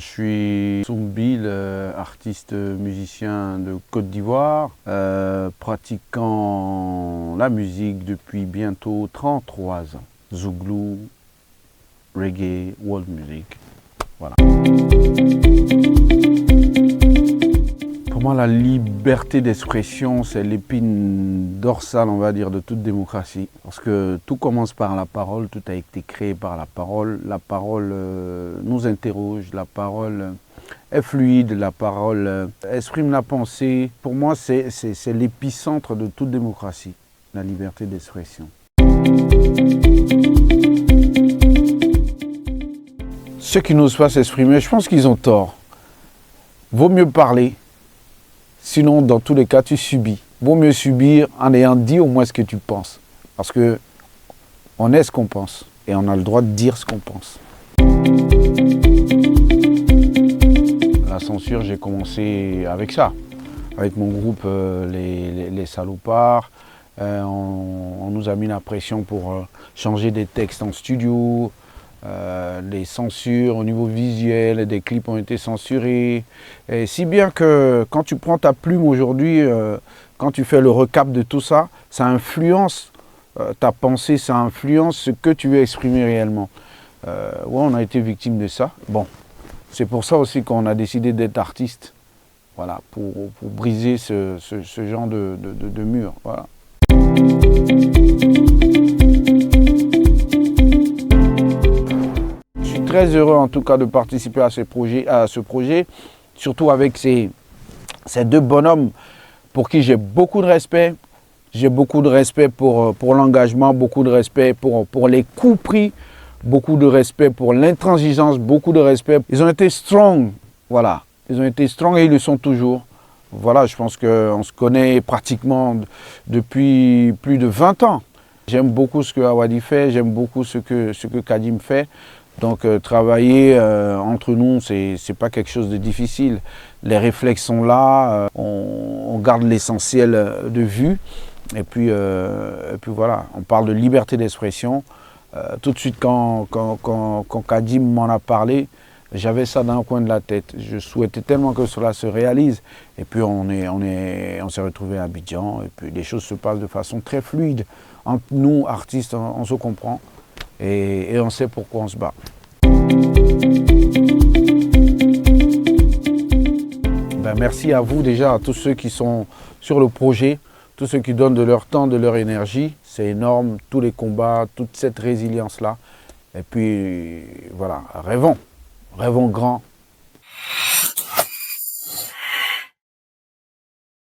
je suis Soumbil, artiste musicien de Côte d'Ivoire, pratiquant la musique depuis bientôt 33 ans. Zouglou, reggae, world music. Voilà. Pour moi, la liberté d'expression, c'est l'épine dorsale, on va dire, de toute démocratie. Parce que tout commence par la parole, tout a été créé par la parole. La parole nous interroge, la parole est fluide, la parole exprime la pensée. Pour moi, c'est l'épicentre de toute démocratie, la liberté d'expression. Ceux qui n'osent pas s'exprimer, je pense qu'ils ont tort. Vaut mieux parler. Sinon, dans tous les cas, tu subis. Vaut mieux subir en ayant dit au moins ce que tu penses. Parce que on est ce qu'on pense. Et on a le droit de dire ce qu'on pense. La censure, j'ai commencé avec ça. Avec mon groupe, les Salopards. On nous a mis la pression pour changer des textes en studio. Les censures au niveau visuel, des clips ont été censurés. Et si bien que quand tu prends ta plume aujourd'hui, quand tu fais le recap de tout ça, ça influence ta pensée, ça influence ce que tu veux exprimer réellement. Ouais, on a été victime de ça. Bon, c'est pour ça aussi qu'on a décidé d'être artiste. Voilà, pour briser ce genre de mur. Voilà. Très heureux en tout cas de participer à ce projet, surtout avec ces deux bonhommes pour qui j'ai beaucoup de respect. J'ai beaucoup de respect pour l'engagement, beaucoup de respect pour les coups pris, beaucoup de respect pour l'intransigeance, beaucoup de respect. Ils ont été strong, voilà. Ils ont été strong et ils le sont toujours. Voilà, je pense qu'on se connaît pratiquement depuis plus de 20 ans. J'aime beaucoup ce que Awadi fait, j'aime beaucoup ce que Kadim fait. Donc travailler entre nous, c'est pas quelque chose de difficile. Les réflexes sont là, on garde l'essentiel de vue. Et puis voilà, on parle de liberté d'expression. Tout de suite quand Kadim m'en a parlé, j'avais ça dans le coin de la tête. Je souhaitais tellement que cela se réalise. Et puis on s'est retrouvés à Abidjan. Et puis les choses se passent de façon très fluide. Entre nous, artistes, on se comprend. Et on sait pourquoi on se bat. Ben, merci à vous déjà, à tous ceux qui sont sur le projet, tous ceux qui donnent de leur temps, de leur énergie. C'est énorme, tous les combats, toute cette résilience-là. Et puis voilà, rêvons grand.